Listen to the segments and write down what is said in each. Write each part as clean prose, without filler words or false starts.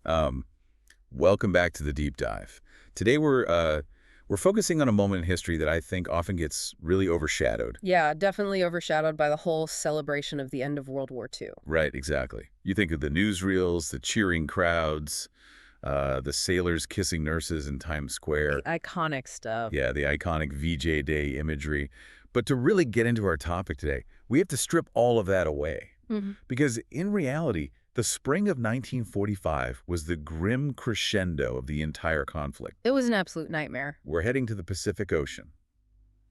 Welcome back to the deep dive. Today we're focusing on a moment in history that I think often gets really overshadowed. Yeah, definitely overshadowed by the whole celebration of the end of World War II. Right, exactly. You think of the newsreels, the cheering crowds, the sailors kissing nurses in Times The Square. iconic stuff. Yeah, the iconic VJ Day imagery. But to really get into our topic today, we have to strip all of that away. Hmm. Because in reality, the spring of 1945 was the grim crescendo of the entire conflict. It was an absolute nightmare. We're heading to the Pacific Ocean,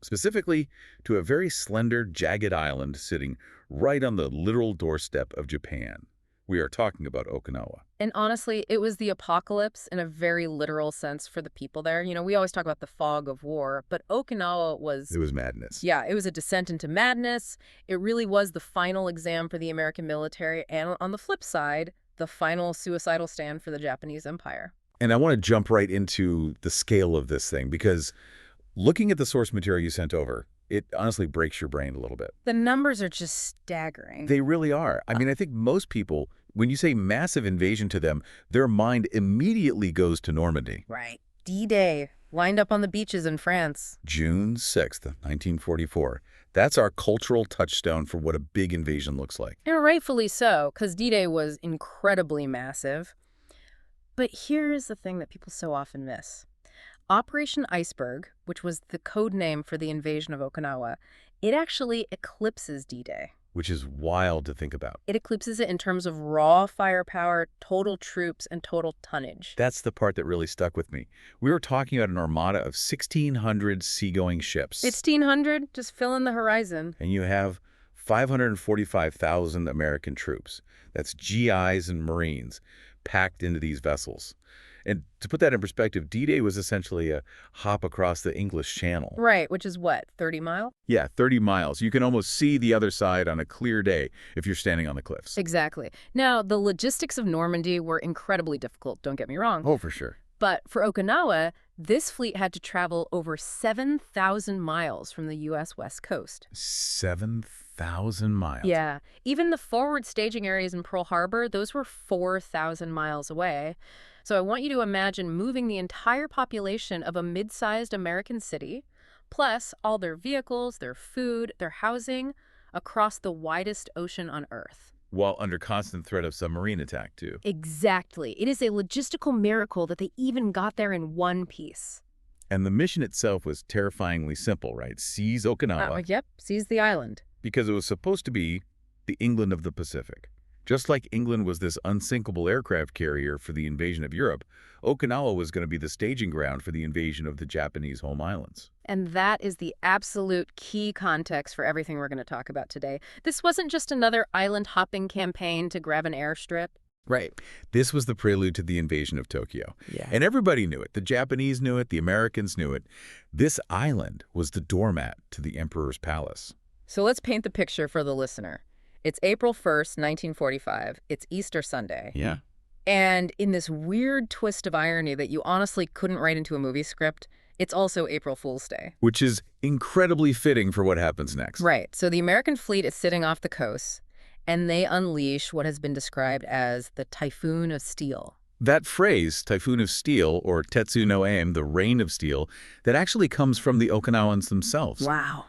specifically to a very slender, jagged island sitting right on the literal doorstep of Japan. We are talking about Okinawa. And honestly, it was the apocalypse in a very literal sense for the people there. We always talk about the fog of war, but Okinawa was, It was madness. yeah, it was a descent into madness. It really was the final exam for the American military. And on the flip side, the final suicidal stand for the Japanese Empire. And I want to jump right into the scale of this thing because looking at the source material you sent over, it honestly breaks your brain a little bit. The numbers are just staggering. They really are. I mean, I think most people, when you say massive invasion to them, their mind immediately goes to Normandy. Right. D-Day, lined up on the beaches in France. June 6th, 1944. That's our cultural touchstone for what a big invasion looks like. And rightfully so, because D-Day was incredibly massive. But here's the thing that people so often miss. Operation Iceberg, which was the code name for the invasion of Okinawa, it actually eclipses D-Day. Which is wild to think about. It eclipses it in terms of raw firepower, total troops, and total tonnage. That's the part that really stuck with me. We were talking about an armada of 1,600 seagoing ships. 1,600? Just fill in the horizon. And you have 545,000 American troops. That's GIs and Marines packed into these vessels. And to put that in perspective, D-Day was essentially a hop across the English Channel. Right, which is what, 30 miles? Yeah, 30 miles. You can almost see the other side on a clear day if you're standing on the cliffs. Exactly. Now, the logistics of Normandy were incredibly difficult, don't get me wrong. Oh, for sure. But for Okinawa, this fleet had to travel over 7,000 miles from the U.S. West Coast. 7,000 miles. Yeah. Even the forward staging areas in Pearl Harbor, those were 4,000 miles away. So I want you to imagine moving the entire population of a mid-sized American city, plus all their vehicles, their food, their housing, across the widest ocean on Earth. While under constant threat of submarine attack, too. Exactly. It is a logistical miracle that they even got there in one piece. And the mission itself was terrifyingly simple, right? Seize Okinawa. Yep, seize the island. Because it was supposed to be the England of the Pacific. Just like England was this unsinkable aircraft carrier for the invasion of Europe, Okinawa was going to be the staging ground for the invasion of the Japanese home islands. And that is the absolute key context for everything we're going to talk about today. This wasn't just another island-hopping campaign to grab an airstrip. Right. This was the prelude to the invasion of Tokyo. Yeah. And everybody knew it. The Japanese knew it. The Americans knew it. This island was the doormat to the emperor's palace. So let's paint the picture for the listener. It's April 1st, 1945. It's Easter Sunday. Yeah. And in this weird twist of irony that you honestly couldn't write into a movie script, it's also April Fool's Day. Which is incredibly fitting for what happens next. Right. So the American fleet is sitting off the coast, and they unleash what has been described as the Typhoon of Steel. That phrase, Typhoon of Steel, or Tetsu no Aim, the Rain of Steel, that actually comes from the Okinawans themselves. Wow.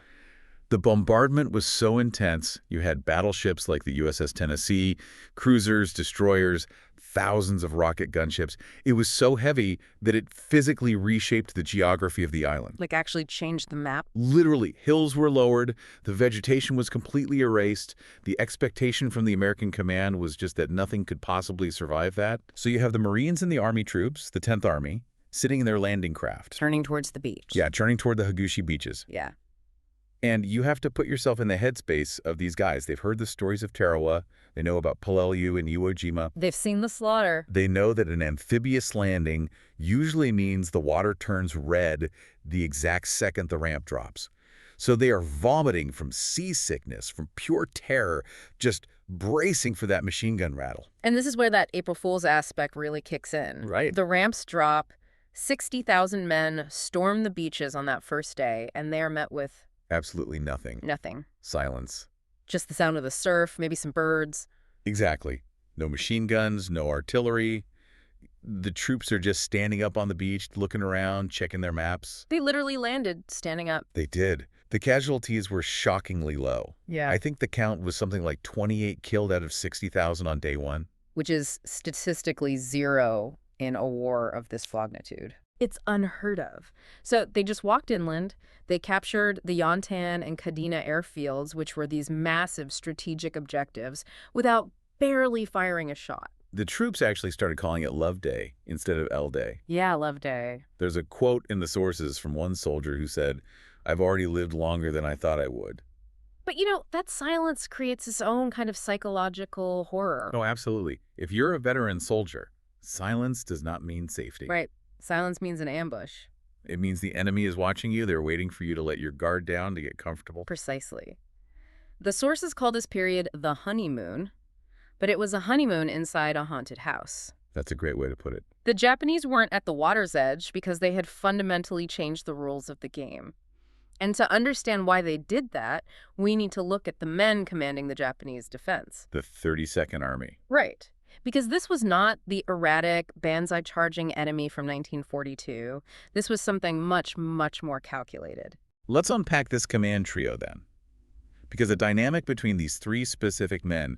The bombardment was so intense, you had battleships like the USS Tennessee, cruisers, destroyers, thousands of rocket gunships. It was so heavy that it physically reshaped the geography of the island. Like actually changed the map? Literally, hills were lowered, the vegetation was completely erased, the expectation from the American command was just that nothing could possibly survive that. So you have the Marines and the Army troops, the 10th Army, sitting in their landing craft. Turning towards the beach. Yeah, turning toward the Hagushi beaches. Yeah. And you have to put yourself in the headspace of these guys. They've heard the stories of Tarawa. They know about Peleliu and Ushijima. They've seen the slaughter. They know that an amphibious landing usually means the water turns red the exact second the ramp drops. So they are vomiting from seasickness, from pure terror, just bracing for that machine gun rattle. And this is where that April Fool's aspect really kicks in. Right. The ramps drop. 60,000 men storm the beaches on that first day, and they are met with Absolutely nothing. nothing. Silence. Just the sound of the surf, maybe some birds. Exactly. No machine guns, no artillery. The troops are just standing up on the beach, looking around, checking their maps. They literally landed standing up. They did. The casualties were shockingly low. Yeah. I think the count was something like 28 killed out of 60,000 on day one. Which is statistically zero in a war of this magnitude. It's unheard of. So they just walked inland. They captured the Yontan and Kadena airfields, which were these massive strategic objectives, without barely firing a shot. The troops actually started calling it Love Day instead of L Day. Yeah, Love Day. There's a quote in the sources from one soldier who said, "I've already lived longer than I thought I would." But, that silence creates its own kind of psychological horror. Oh, absolutely. If you're a veteran soldier, silence does not mean safety. Right. Silence means an ambush. It means the enemy is watching you. They're waiting for you to let your guard down to get comfortable. Precisely. The sources call this period the honeymoon, but it was a honeymoon inside a haunted house. That's a great way to put it. The Japanese weren't at the water's edge because they had fundamentally changed the rules of the game. And to understand why they did that, we need to look at the men commanding the Japanese defense. The 32nd Army. Right. Because this was not the erratic, banzai-charging enemy from 1942. This was something much, much more calculated. Let's unpack this command trio then. Because the dynamic between these three specific men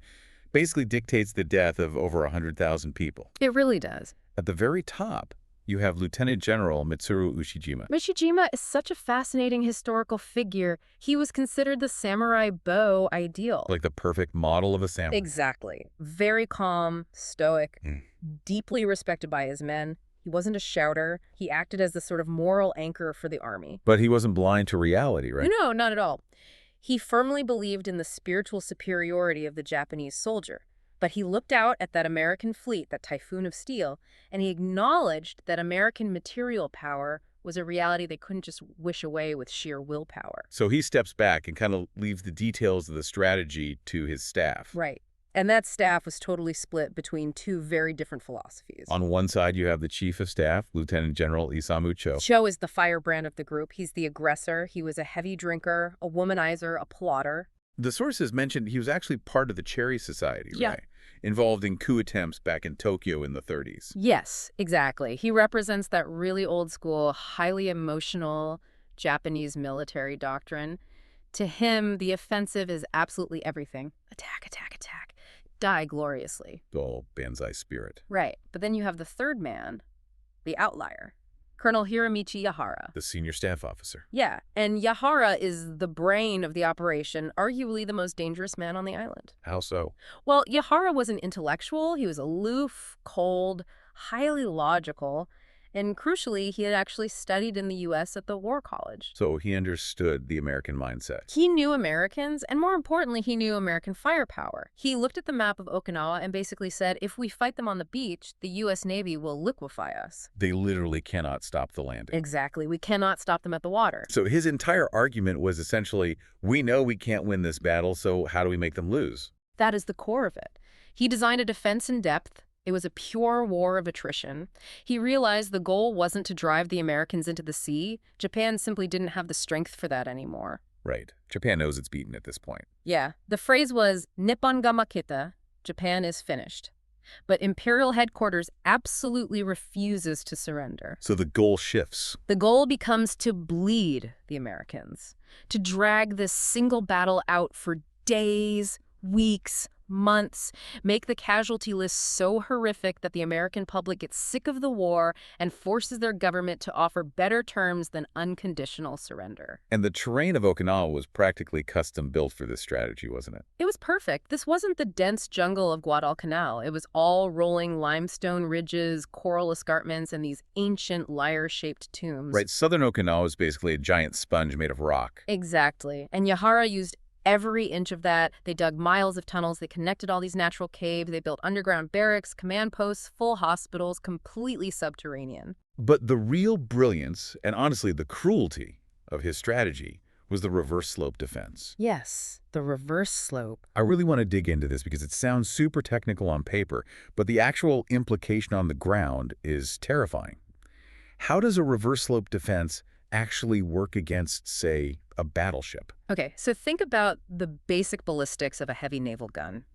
basically dictates the death of over 100,000 people. It really does. At the very top, you have Lieutenant General Mitsuru Ushijima. Ushijima is such a fascinating historical figure. He was considered the samurai bow ideal. Like the perfect model of a samurai. Exactly. Very calm, stoic, deeply respected by his men. He wasn't a shouter. He acted as the sort of moral anchor for the army. But he wasn't blind to reality, right? No, not at all. He firmly believed in the spiritual superiority of the Japanese soldier. But he looked out at that American fleet, that typhoon of steel, and he acknowledged that American material power was a reality they couldn't just wish away with sheer willpower. So he steps back and kind of leaves the details of the strategy to his staff. Right. And that staff was totally split between two very different philosophies. On one side, you have the Chief of Staff, Lieutenant General Isamu Cho. Cho is the firebrand of the group. He's the aggressor. He was a heavy drinker, a womanizer, a plotter. The sources mentioned he was actually part of the Cherry Society, Yeah. right? Involved in coup attempts back in Tokyo in the 30s. Yes, exactly. He represents that really old school, highly emotional Japanese military doctrine. To him, the offensive is absolutely everything. Attack, attack, attack. Die gloriously. Oh, Banzai spirit. Right. But then you have the third man, the outlier, Colonel Hiromichi Yahara. The senior staff officer. Yeah, and Yahara is the brain of the operation, arguably the most dangerous man on the island. How so? Well, Yahara was an intellectual. He was aloof, cold, highly logical, and crucially, he had actually studied in the U.S. at the War College. So he understood the American mindset. He knew Americans, and more importantly, he knew American firepower. He looked at the map of Okinawa and basically said, if we fight them on the beach, the U.S. Navy will liquefy us. They literally cannot stop the landing. Exactly. We cannot stop them at the water. So his entire argument was essentially, we know we can't win this battle, so how do we make them lose? That is the core of it. He designed a defense in depth. It was a pure war of attrition. He realized the goal wasn't to drive the Americans into the sea. Japan simply didn't have the strength for that anymore. Right. Japan knows it's beaten at this point. Yeah. The phrase was, Nippon ga maketa, Japan is finished. But Imperial headquarters absolutely refuses to surrender. So the goal shifts. The goal becomes to bleed the Americans, to drag this single battle out for days, weeks, months, make the casualty list so horrific that the American public gets sick of the war and forces their government to offer better terms than unconditional surrender. And the terrain of Okinawa was practically custom built for this strategy, wasn't it? It was perfect. This wasn't the dense jungle of Guadalcanal. It was all rolling limestone ridges, coral escarpments, and these ancient lyre-shaped tombs. Right. Southern Okinawa is basically a giant sponge made of rock. Exactly. And Yahara used every inch of that. They dug miles of tunnels. They connected all these natural caves. They built underground barracks, command posts, full hospitals, completely subterranean. But the real brilliance, and honestly the cruelty, of his strategy was the reverse slope defense. Yes, the reverse slope. I really want to dig into this because it sounds super technical on paper, but the actual implication on the ground is terrifying. How does a reverse slope defense actually work against, say, a battleship? Okay, so think about the basic ballistics of a heavy naval gun.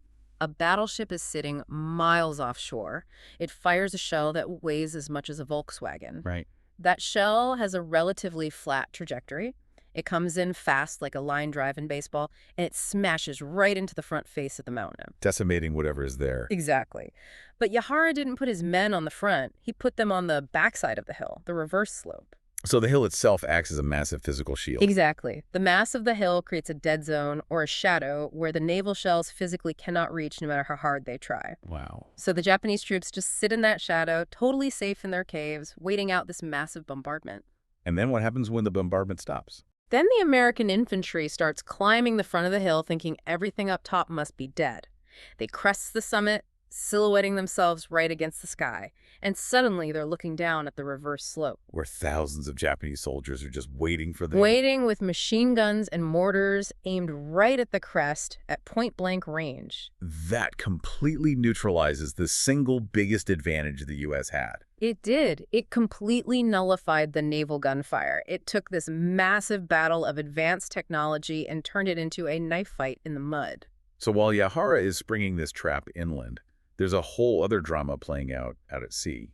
A battleship is sitting miles offshore. It fires a shell that weighs as much as a Volkswagen. Right. That shell has a relatively flat trajectory. It comes in fast like a line drive in baseball, and it smashes right into the front face of the mountain. Decimating whatever is there. Exactly. But Yahara didn't put his men on the front. He put them on the backside of the hill, the reverse slope. So the hill itself acts as a massive physical shield. Exactly. The mass of the hill creates a dead zone or a shadow where the naval shells physically cannot reach no matter how hard they try. Wow. So the Japanese troops just sit in that shadow, totally safe in their caves, waiting out this massive bombardment. And then what happens when the bombardment stops? Then the American infantry starts climbing the front of the hill, thinking everything up top must be dead. They crest the summit, silhouetting themselves right against the sky, and suddenly they're looking down at the reverse slope. Where thousands of Japanese soldiers are just waiting for them. Waiting with machine guns and mortars aimed right at the crest at point-blank range. That completely neutralizes the single biggest advantage the U.S. had. It did. It completely nullified the naval gunfire. It took this massive battle of advanced technology and turned it into a knife fight in the mud. So while Yahara is springing this trap inland, there's a whole other drama playing out at sea.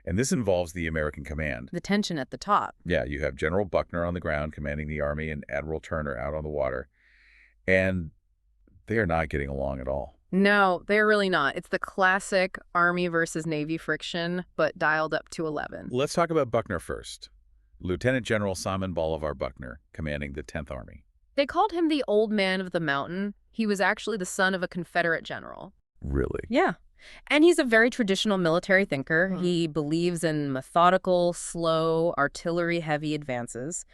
And this involves the American command. The tension at the top. Yeah, you have General Buckner on the ground commanding the army and Admiral Turner out on the water. And they are not getting along at all. No, they're really not. It's the classic Army versus Navy friction, but dialed up to 11. Let's talk about Buckner first. Lieutenant General Simon Bolivar Buckner, commanding the 10th Army. They called him the Old Man of the Mountain. He was actually the son of a Confederate general. Really? Yeah. And he's a very traditional military thinker. He believes in methodical, slow, artillery-heavy advances.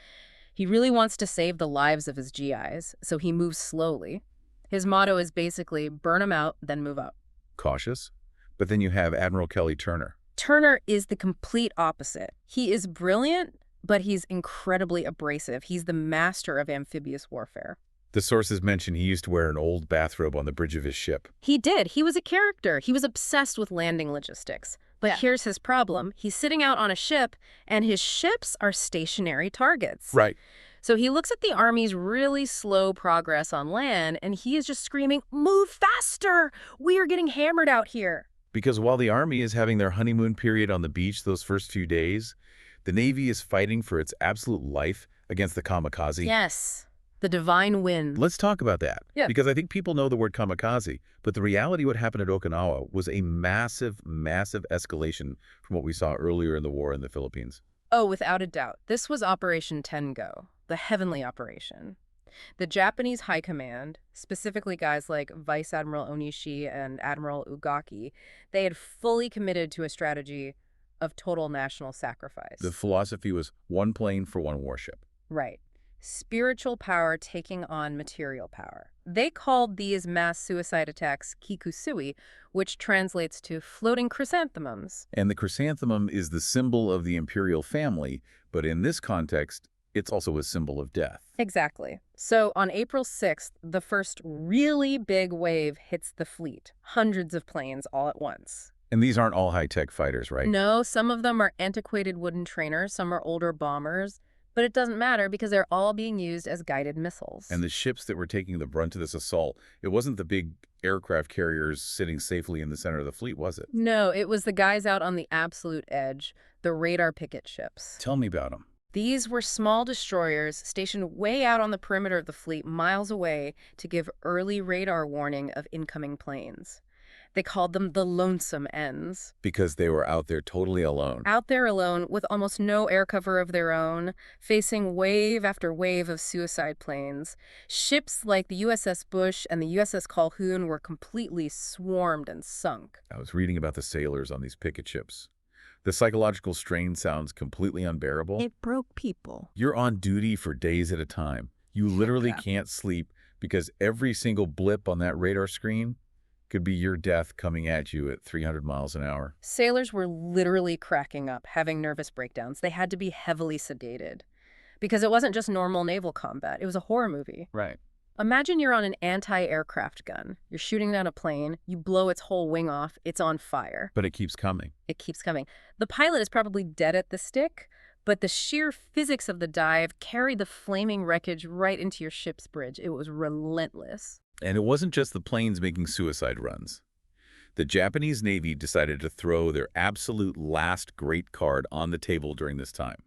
He really wants to save the lives of his GIs, so he moves slowly. His motto is basically burn them out, then move up. Cautious. But then you have Admiral Kelly Turner. Turner is the complete opposite. He is brilliant, but he's incredibly abrasive. He's the master of amphibious warfare. The sources mention he used to wear an old bathrobe on the bridge of his ship. He did. He was a character. He was obsessed with landing logistics. But here's his problem. He's sitting out on a ship, and his ships are stationary targets. Right. So he looks at the Army's really slow progress on land, and he is just screaming, "Move faster! We are getting hammered out here." Because while the Army is having their honeymoon period on the beach those first few days, the Navy is fighting for its absolute life against the kamikaze. Yes. The divine wind. Let's talk about that. Yeah. Because I think people know the word kamikaze, but the reality what happened at Okinawa was a massive, massive escalation from what we saw earlier in the war in the Philippines. Oh, without a doubt. This was Operation Tengo, the heavenly operation. The Japanese High Command, specifically guys like Vice Admiral Onishi and Admiral Ugaki, they had fully committed to a strategy of total national sacrifice. The philosophy was one plane for one warship. Right. Spiritual power taking on material power. They called these mass suicide attacks kikusui, which translates to floating chrysanthemums. And the chrysanthemum is the symbol of the imperial family, but in this context, it's also a symbol of death. Exactly. So on April 6th, the first really big wave hits the fleet. Hundreds of planes all at once. And these aren't all high-tech fighters, right? No, some of them are antiquated wooden trainers, some are older bombers. But it doesn't matter because they're all being used as guided missiles. And the ships that were taking the brunt of this assault, it wasn't the big aircraft carriers sitting safely in the center of the fleet, was it? No, it was the guys out on the absolute edge, the radar picket ships. Tell me about them. These were small destroyers stationed way out on the perimeter of the fleet, miles away, to give early radar warning of incoming planes. They called them the Lonesome Ends. Because they were out there totally alone. Out there alone, with almost no air cover of their own, facing wave after wave of suicide planes. Ships like the USS Bush and the USS Calhoun were completely swarmed and sunk. I was reading about the sailors on these picket ships. The psychological strain sounds completely unbearable. It broke people. You're on duty for days at a time. You literally can't sleep because every single blip on that radar screen could be your death coming at you at 300 miles an hour. Sailors were literally cracking up, having nervous breakdowns. They had to be heavily sedated because it wasn't just normal naval combat. It was a horror movie. Right. Imagine you're on an anti-aircraft gun. You're shooting down a plane. You blow its whole wing off. It's on fire. But it keeps coming. It keeps coming. The pilot is probably dead at the stick, but the sheer physics of the dive carried the flaming wreckage right into your ship's bridge. It was relentless. And it wasn't just the planes making suicide runs. The Japanese Navy decided to throw their absolute last great card on the table during this time,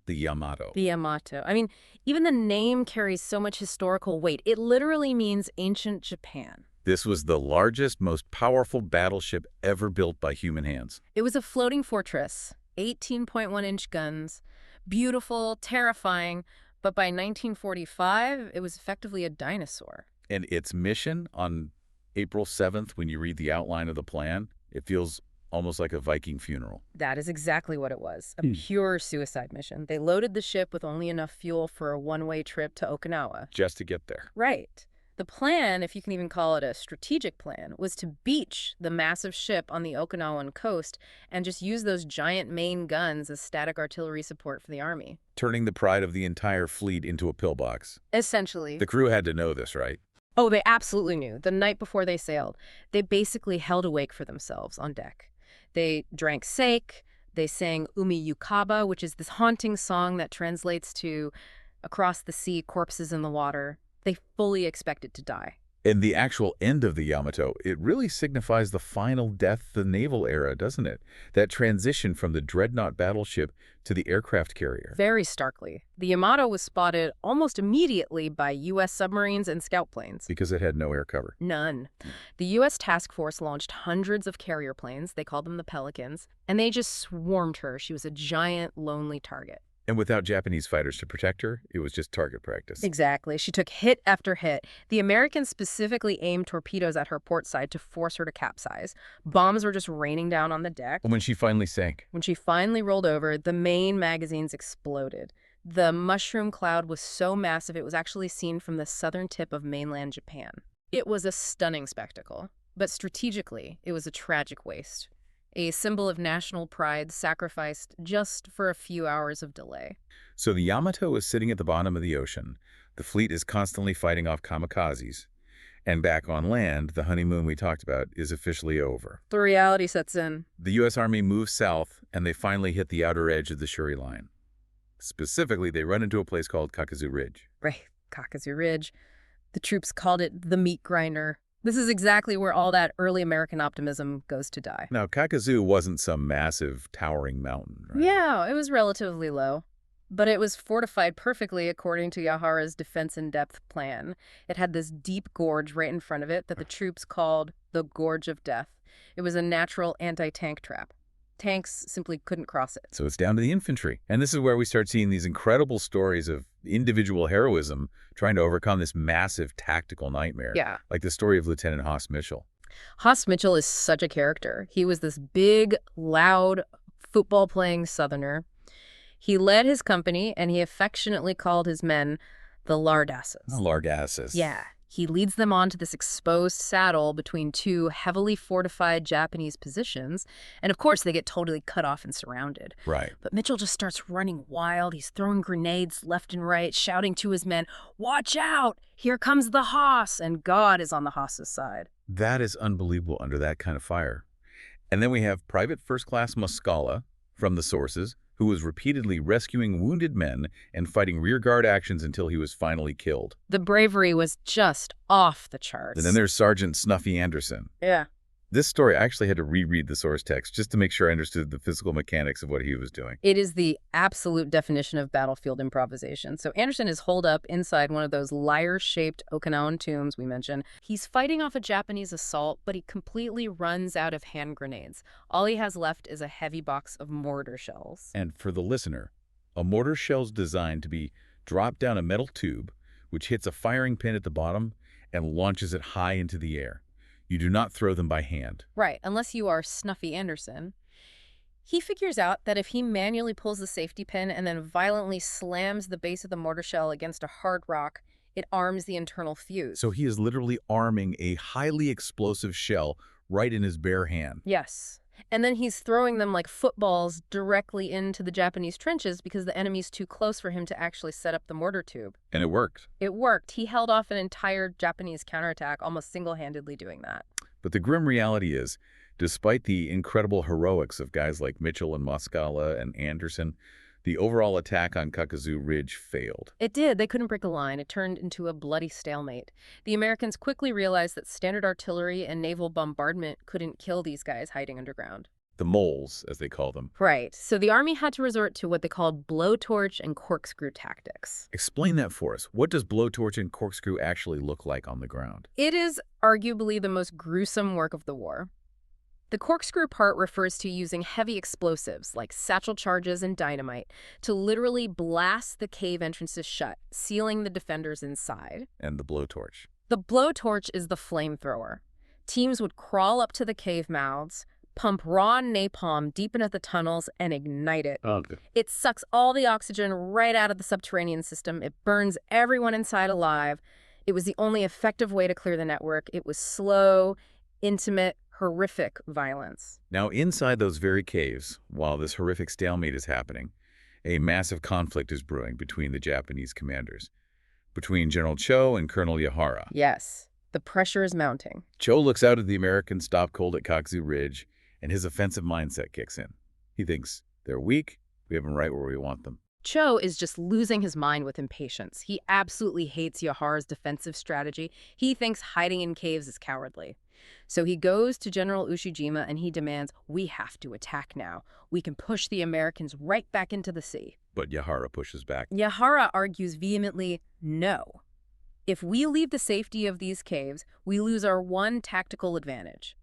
the Yamato. The Yamato. I mean, even the name carries so much historical weight. It literally means ancient Japan. This was the largest, most powerful battleship ever built by human hands. It was a floating fortress, 18.1-inch guns, beautiful, terrifying, but by 1945, it was effectively a dinosaur. And its mission on April 7th, when you read the outline of the plan, it feels almost like a Viking funeral. That is exactly what it was, a pure suicide mission. They loaded the ship with only enough fuel for a one-way trip to Okinawa. Just to get there. Right. The plan, if you can even call it a strategic plan, was to beach the massive ship on the Okinawan coast and just use those giant main guns as static artillery support for the army. Turning the pride of the entire fleet into a pillbox. Essentially. The crew had to know this, right? Oh, they absolutely knew. The night before they sailed, they basically held awake for themselves on deck. They drank sake, they sang Umi Yukaba, which is this haunting song that translates to across the sea, corpses in the water. They fully expected to die. And the actual end of the Yamato, it really signifies the final death of the naval era, doesn't it? That transition from the dreadnought battleship to the aircraft carrier. Very starkly. The Yamato was spotted almost immediately by U.S. submarines and scout planes. Because it had no air cover. None. The U.S. task force launched hundreds of carrier planes. They called them the Pelicans. And they just swarmed her. She was a giant, lonely target. And without Japanese fighters to protect her, it was just target practice. Exactly. She took hit after hit. The Americans specifically aimed torpedoes at her port side to force her to capsize. Bombs were just raining down on the deck. And when she finally sank. When she finally rolled over, the main magazines exploded. The mushroom cloud was so massive it was actually seen from the southern tip of mainland Japan. It was a stunning spectacle, but strategically, it was a tragic waste. A symbol of national pride sacrificed just for a few hours of delay. So the Yamato is sitting at the bottom of the ocean. The fleet is constantly fighting off kamikazes. And back on land, the honeymoon we talked about is officially over. The reality sets in. The U.S. Army moves south, and they finally hit the outer edge of the Shuri Line. Specifically, they run into a place called Kakuzu Ridge. Right, Kakuzu Ridge. The troops called it the meat grinder. This is exactly where all that early American optimism goes to die. Now, Kakuzu wasn't some massive, towering mountain, right? Yeah, it was relatively low. But it was fortified perfectly according to Yahara's defense-in-depth plan. It had this deep gorge right in front of it that the troops called the Gorge of Death. It was a natural anti-tank trap. Tanks simply couldn't cross it. So it's down to the infantry. And this is where we start seeing these incredible stories of individual heroism trying to overcome this massive tactical nightmare. Yeah. Like the story of Lieutenant Haas Mitchell. Haas Mitchell is such a character. He was this big, loud, football-playing Southerner. He led his company, and he affectionately called his men the Lardasses. Oh, Largasses. Yeah. He leads them onto this exposed saddle between two heavily fortified Japanese positions. And of course, they get totally cut off and surrounded. Right. But Mitchell just starts running wild. He's throwing grenades left and right, shouting to his men, "Watch out! Here comes the Haas!" And God is on the Haas's side. That is unbelievable under that kind of fire. And then we have Private First Class Muscala from the sources, who was repeatedly rescuing wounded men and fighting rearguard actions until he was finally killed. The bravery was just off the charts. And then there's Sergeant Snuffy Anderson. Yeah. This story, I actually had to reread the source text just to make sure I understood the physical mechanics of what he was doing. It is the absolute definition of battlefield improvisation. So Anderson is holed up inside one of those lyre-shaped Okinawan tombs we mentioned. He's fighting off a Japanese assault, but he completely runs out of hand grenades. All he has left is a heavy box of mortar shells. And for the listener, a mortar shell's designed to be dropped down a metal tube, which hits a firing pin at the bottom and launches it high into the air. You do not throw them by hand. Right, unless you are Snuffy Anderson. He figures out that if he manually pulls the safety pin and then violently slams the base of the mortar shell against a hard rock, it arms the internal fuse. So he is literally arming a highly explosive shell right in his bare hand. Yes. And then he's throwing them like footballs directly into the Japanese trenches because the enemy's too close for him to actually set up the mortar tube. And it worked. It worked. He held off an entire Japanese counterattack, almost single-handedly doing that. But the grim reality is, despite the incredible heroics of guys like Mitchell and Muscala and Anderson, The overall attack on Kakuzu Ridge failed. It did. They couldn't break a line. It turned into a bloody stalemate. The Americans quickly realized that standard artillery and naval bombardment couldn't kill these guys hiding underground. The moles, as they call them. Right. So the army had to resort to what they called blowtorch and corkscrew tactics. Explain that for us. What does blowtorch and corkscrew actually look like on the ground? It is arguably the most gruesome work of the war. The corkscrew part refers to using heavy explosives like satchel charges and dynamite to literally blast the cave entrances shut, sealing the defenders inside. And the blowtorch. The blowtorch is the flamethrower. Teams would crawl up to the cave mouths, pump raw napalm deep into the tunnels, and ignite it. Okay. It sucks all the oxygen right out of the subterranean system. It burns everyone inside alive. It was the only effective way to clear the network. It was slow, intimate, horrific violence. Now, inside those very caves, while this horrific stalemate is happening, a massive conflict is brewing between the Japanese commanders, between General Cho and Colonel Yahara. Yes, the pressure is mounting. Cho looks out at the American stop cold at Kakuzu Ridge, and his offensive mindset kicks in. He thinks, they're weak, we have them right where we want them. Cho is just losing his mind with impatience. He absolutely hates Yahara's defensive strategy. He thinks hiding in caves is cowardly. So he goes to General Ushijima and he demands, we have to attack now. We can push the Americans right back into the sea. But Yahara pushes back. Yahara argues vehemently, no. If we leave the safety of these caves, we lose our one tactical advantage.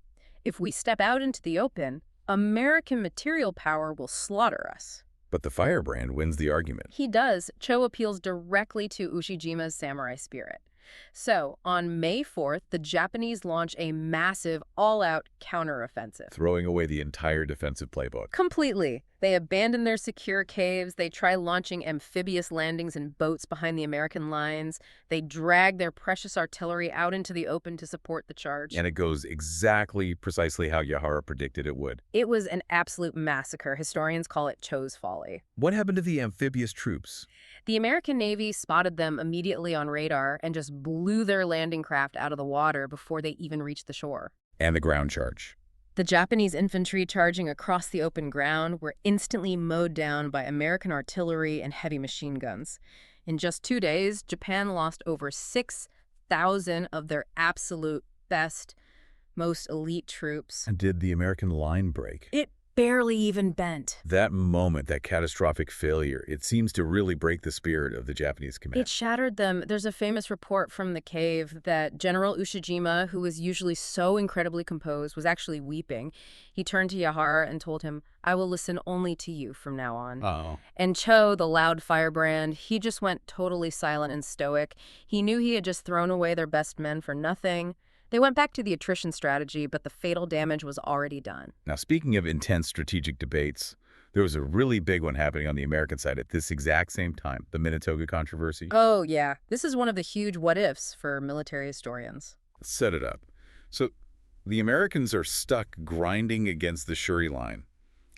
If we step out into the open, American material power will slaughter us. But the firebrand wins the argument. He does. Cho appeals directly to Ushijima's samurai spirit. So, on May 4th, the Japanese launch a massive, all-out counteroffensive. Throwing away the entire defensive playbook. Completely. They abandon their secure caves. They try launching amphibious landings in boats behind the American lines. They drag their precious artillery out into the open to support the charge. And it goes precisely how Yahara predicted it would. It was an absolute massacre. Historians call it Cho's folly. What happened to the amphibious troops? The American Navy spotted them immediately on radar and just blew their landing craft out of the water before they even reached the shore. And the ground charge. The Japanese infantry charging across the open ground were instantly mowed down by American artillery and heavy machine guns. In just 2 days, Japan lost over 6,000 of their absolute best, most elite troops. And did the American line break? It barely even bent. That moment, that catastrophic failure, it seems to really break the spirit of the Japanese command. It shattered them. There's a famous report from the cave that General Ushijima, who was usually so incredibly composed, was actually weeping. He turned to Yahara and told him, I will listen only to you from now on. Oh. And Cho, the loud firebrand, he just went totally silent and stoic. He knew he had just thrown away their best men for nothing. They went back to the attrition strategy, but the fatal damage was already done. Now, speaking of intense strategic debates, there was a really big one happening on the American side at this exact same time, the Minatoga controversy. Oh, yeah. This is one of the huge what-ifs for military historians. Let's set it up. So, the Americans are stuck grinding against the Shuri line.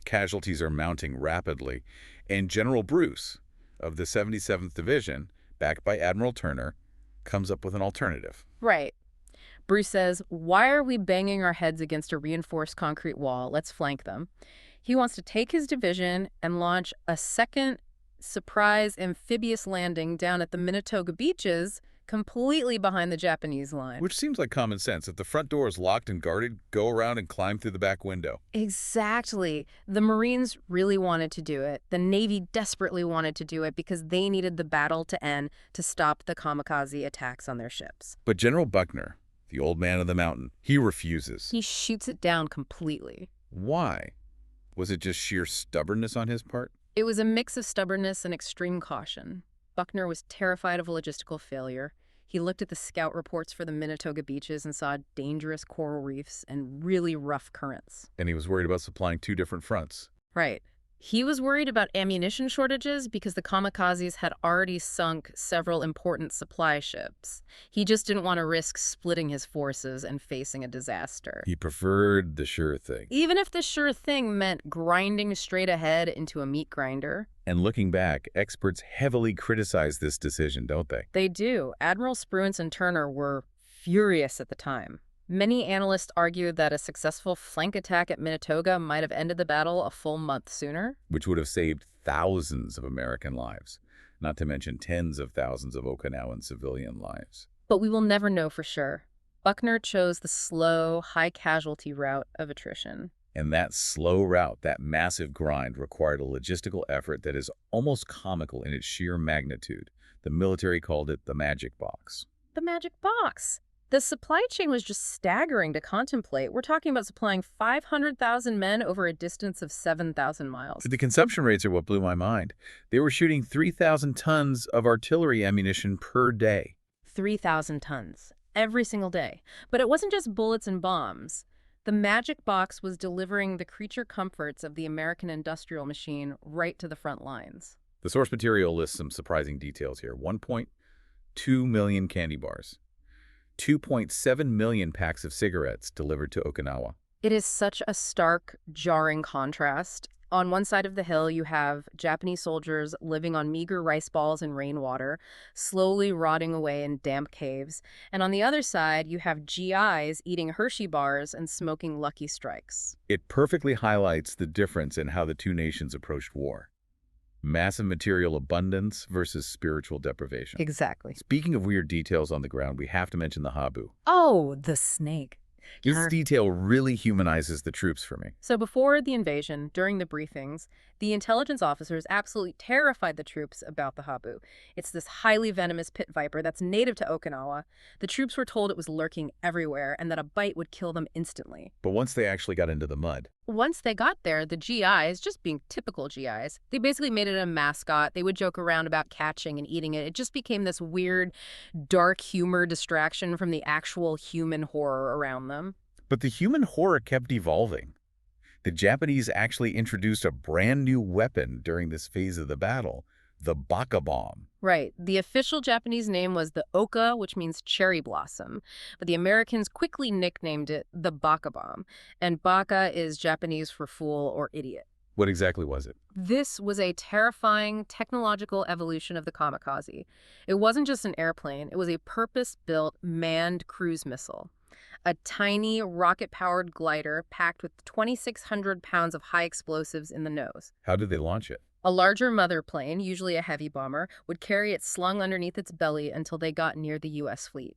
Casualties are mounting rapidly, and General Bruce of the 77th Division, backed by Admiral Turner, comes up with an alternative. Right. Bruce says, why are we banging our heads against a reinforced concrete wall? Let's flank them. He wants to take his division and launch a second surprise amphibious landing down at the Minatoga beaches, completely behind the Japanese line. Which seems like common sense. If the front door is locked and guarded, go around and climb through the back window. Exactly. The Marines really wanted to do it. The Navy desperately wanted to do it because they needed the battle to end to stop the kamikaze attacks on their ships. But General Buckner, the old man of the mountain, he refuses. He shoots it down completely. Why? Was it just sheer stubbornness on his part? It was a mix of stubbornness and extreme caution. Buckner was terrified of a logistical failure. He looked at the scout reports for the Minatoga beaches and saw dangerous coral reefs and really rough currents. And he was worried about supplying two different fronts. Right. He was worried about ammunition shortages because the kamikazes had already sunk several important supply ships. He just didn't want to risk splitting his forces and facing a disaster. He preferred the sure thing. Even if the sure thing meant grinding straight ahead into a meat grinder. And looking back, experts heavily criticize this decision, don't they? They do. Admiral Spruance and Turner were furious at the time. Many analysts argued that a successful flank attack at Minatoga might have ended the battle a full month sooner. Which would have saved thousands of American lives, not to mention tens of thousands of Okinawan civilian lives. But we will never know for sure. Buckner chose the slow, high-casualty route of attrition. And that slow route, that massive grind, required a logistical effort that is almost comical in its sheer magnitude. The military called it the magic box. The magic box. The supply chain was just staggering to contemplate. We're talking about supplying 500,000 men over a distance of 7,000 miles. The consumption rates are what blew my mind. They were shooting 3,000 tons of artillery ammunition per day. 3,000 tons, every single day. But it wasn't just bullets and bombs. The magic box was delivering the creature comforts of the American industrial machine right to the front lines. The source material lists some surprising details here. 1.2 million candy bars. 2.7 million packs of cigarettes delivered to Okinawa. It is such a stark, jarring contrast. On one side of the hill, you have Japanese soldiers living on meager rice balls and rainwater, slowly rotting away in damp caves. And on the other side, you have GIs eating Hershey bars and smoking Lucky Strikes. It perfectly highlights the difference in how the two nations approached war. Massive material abundance versus spiritual deprivation. Exactly. Speaking of weird details on the ground, we have to mention the habu. Oh, the snake. This detail really humanizes the troops for me. So before the invasion, during the briefings, the intelligence officers absolutely terrified the troops about the habu. It's this highly venomous pit viper that's native to Okinawa. The troops were told it was lurking everywhere and that a bite would kill them instantly. But once they actually got into the mud, Once they got there, the GIs, just being typical GIs, they basically made it a mascot. They would joke around about catching and eating it. It just became this weird, dark humor distraction from the actual human horror around them. but the human horror kept evolving. The Japanese actually introduced a brand new weapon during this phase of the battle, the baka bomb. Right. The official Japanese name was the Oka, which means cherry blossom, but the Americans quickly nicknamed it the Baka bomb. And baka is Japanese for fool or idiot. What exactly was it? This was a terrifying technological evolution of the kamikaze. It wasn't just an airplane, it was a purpose-built manned cruise missile. A tiny rocket-powered glider packed with 2,600 pounds of high explosives in the nose. How did they launch it? A larger mother plane, usually a heavy bomber, would carry it slung underneath its belly until they got near the U.S. fleet.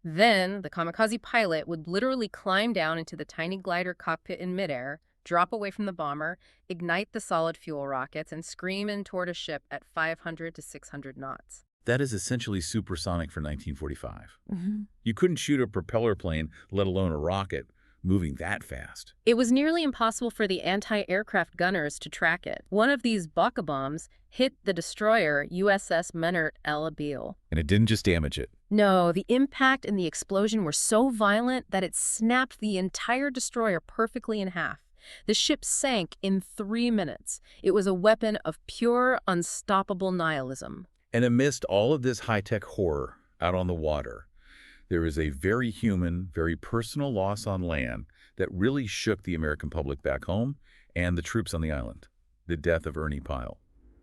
Then, the kamikaze pilot would literally climb down into the tiny glider cockpit in midair, drop away from the bomber, ignite the solid fuel rockets, and scream in toward a ship at 500 to 600 knots. That is essentially supersonic for 1945. You couldn't shoot a propeller plane, let alone a rocket, moving that fast. It was nearly impossible for the anti-aircraft gunners to track it. One of these baka bombs hit the destroyer USS Menert El Abil. And it didn't just damage it. No, the impact and the explosion were so violent that it snapped the entire destroyer perfectly in half. The ship sank in 3 minutes. It was a weapon of pure, unstoppable nihilism. And amidst all of this high-tech horror out on the water, there is a very human, very personal loss on land that really shook the American public back home and the troops on the island. The death of Ernie Pyle.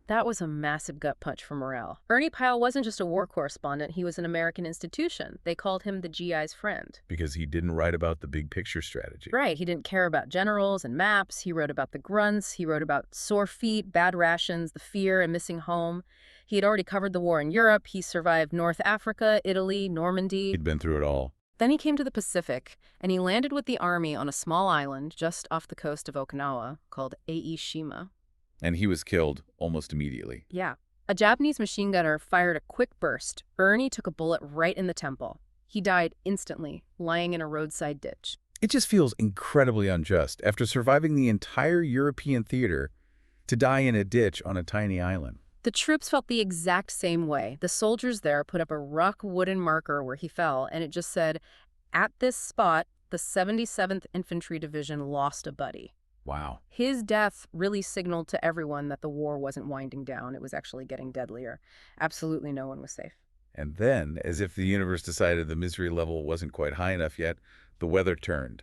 That was a massive gut punch for morale. Ernie Pyle wasn't just a war correspondent, he was an American institution. They called him the GI's friend. Because he didn't write about the big picture strategy. Right, he didn't care about generals and maps. He wrote about the grunts. He wrote about sore feet, bad rations, the fear, and missing home. He had already covered the war in Europe. He survived North Africa, Italy, Normandy. He'd been through it all. Then he came to the Pacific, and he landed with the army on a small island just off the coast of Okinawa called Ushijima. And he was killed almost immediately. Yeah. A Japanese machine gunner fired a quick burst. Ernie took a bullet right in the temple. He died instantly, lying in a roadside ditch. It just feels incredibly unjust, after surviving the entire European theater, to die in a ditch on a tiny island. The troops felt the exact same way. The soldiers there put up a rock wooden marker where he fell, and it just said, "At this spot, the 77th Infantry Division lost a buddy." Wow. His death really signaled to everyone that the war wasn't winding down. It was actually getting deadlier. Absolutely no one was safe. And then, as if the universe decided the misery level wasn't quite high enough yet, the weather turned.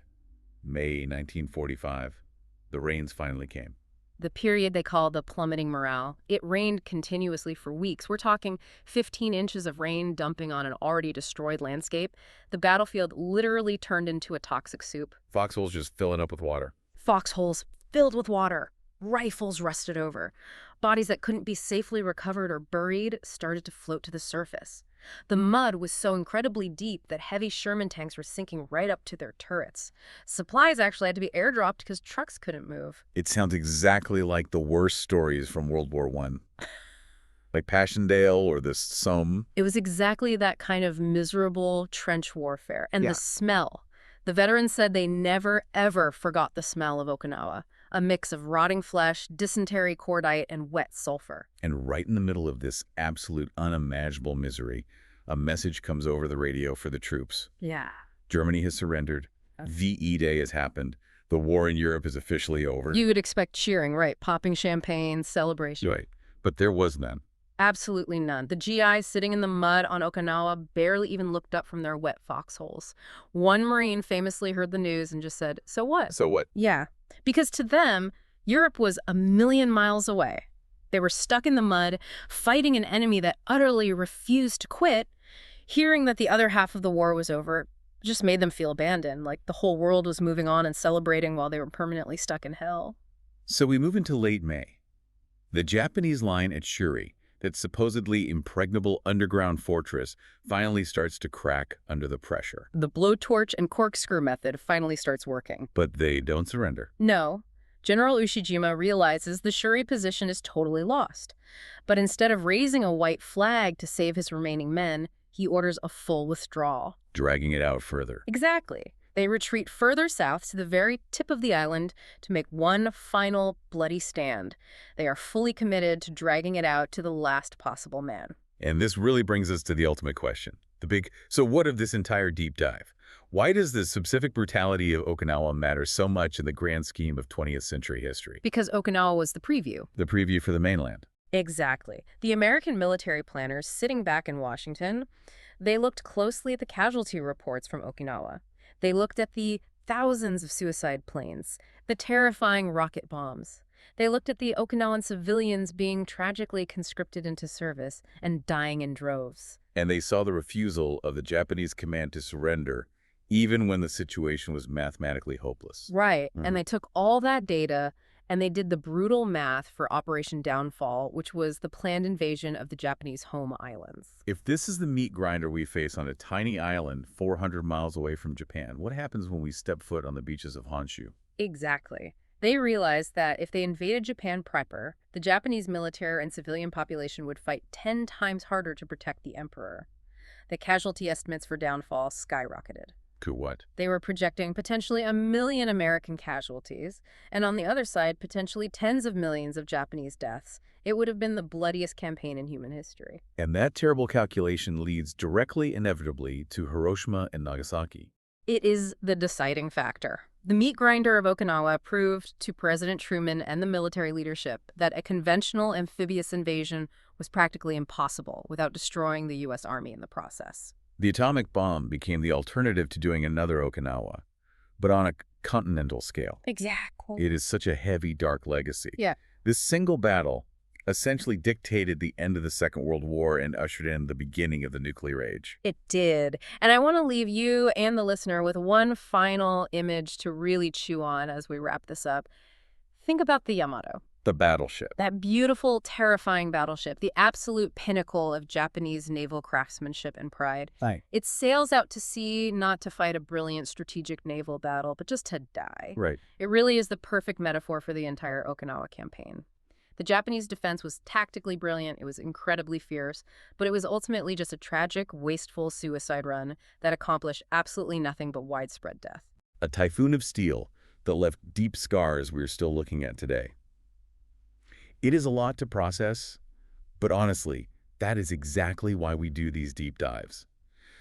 May 1945. The rains finally came. the period they call the plummeting morale. It rained continuously for weeks. We're talking 15 inches of rain dumping on an already destroyed landscape. The battlefield literally turned into a toxic soup. Foxholes just filling up with water. Foxholes filled with water. Rifles rusted over. Bodies that couldn't be safely recovered or buried started to float to the surface. The mud was so incredibly deep that heavy Sherman tanks were sinking right up to their turrets. Supplies actually had to be airdropped because trucks couldn't move. It sounds exactly like the worst stories from World War I. Like Passchendaele or the Somme. It was exactly that kind of miserable trench warfare. And Yeah. the smell. The veterans said they never, ever forgot the smell of Okinawa. A mix of rotting flesh, dysentery, cordite, and wet sulfur. And right in the middle of this absolute unimaginable misery, a message comes over the radio for the troops. Yeah. Germany has surrendered. VE Day has happened. The war in Europe is officially over. You would expect cheering, right? Popping champagne, celebration. Right. But there was none. Absolutely none. The GIs sitting in the mud on Okinawa barely even looked up from their wet foxholes. One Marine famously heard the news and just said, "So what?" So what? Yeah, because to them, Europe was a million miles away. They were stuck in the mud, fighting an enemy that utterly refused to quit. Hearing that the other half of the war was over just made them feel abandoned, like the whole world was moving on and celebrating while they were permanently stuck in hell. So we move into late May. The Japanese line at Shuri, that supposedly impregnable underground fortress, finally starts to crack under the pressure. The blowtorch and corkscrew method finally starts working. But they don't surrender. No. General Ushijima realizes the Shuri position is totally lost. But instead of raising a white flag to save his remaining men, he orders a full withdrawal. Dragging it out further. Exactly. They retreat further south to the very tip of the island to make one final bloody stand. They are fully committed to dragging it out to the last possible man. And this really brings us to the ultimate question. So what of this entire deep dive? Why does the specific brutality of Okinawa matter so much in the grand scheme of 20th century history? Because Okinawa was the preview. The preview for the mainland. Exactly. The American military planners sitting back in Washington, they looked closely at the casualty reports from Okinawa. They looked at the thousands of suicide planes, the terrifying rocket bombs. They looked at the Okinawan civilians being tragically conscripted into service and dying in droves. And they saw the refusal of the Japanese command to surrender, even when the situation was mathematically hopeless. Right. And they took all that data and they did the brutal math for Operation Downfall, which was the planned invasion of the Japanese home islands. If this is the meat grinder we face on a tiny island 400 miles away from Japan, what happens when we step foot on the beaches of Honshu? Exactly. They realized that if they invaded Japan proper, the Japanese military and civilian population would fight 10 times harder to protect the emperor. The casualty estimates for Downfall skyrocketed. To what? They were projecting potentially 1 million American casualties, and on the other side, potentially tens of millions of Japanese deaths. It would have been the bloodiest campaign in human history. And that terrible calculation leads directly, inevitably, to Hiroshima and Nagasaki. It is the deciding factor. The meat grinder of Okinawa proved to President Truman and the military leadership that a conventional amphibious invasion was practically impossible without destroying the U.S. Army in the process. The atomic bomb became the alternative to doing another Okinawa, but on a continental scale. Exactly. It is such a heavy, dark legacy. Yeah. This single battle essentially dictated the end of the Second World War and ushered in the beginning of the nuclear age. It did. And I want to leave you and the listener with one final image to really chew on as we wrap this up. Think about the Yamato. The battleship. That beautiful, terrifying battleship, the absolute pinnacle of Japanese naval craftsmanship and pride. Right. It sails out to sea not to fight a brilliant strategic naval battle, but just to die. Right. It really is the perfect metaphor for the entire Okinawa campaign. The Japanese defense was tactically brilliant, it was incredibly fierce, but it was ultimately just a tragic, wasteful suicide run that accomplished absolutely nothing but widespread death. A typhoon of steel that left deep scars we're still looking at today. It is a lot to process, but honestly, that is exactly why we do these deep dives.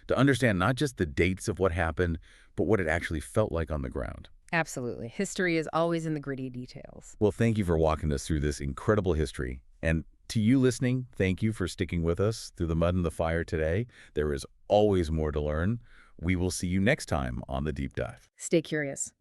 To understand not just the dates of what happened, but what it actually felt like on the ground. Absolutely. History is always in the gritty details. Well, thank you for walking us through this incredible history. And to you listening, thank you for sticking with us through the mud and the fire today. There is always more to learn. We will see you next time on The Deep Dive. Stay curious.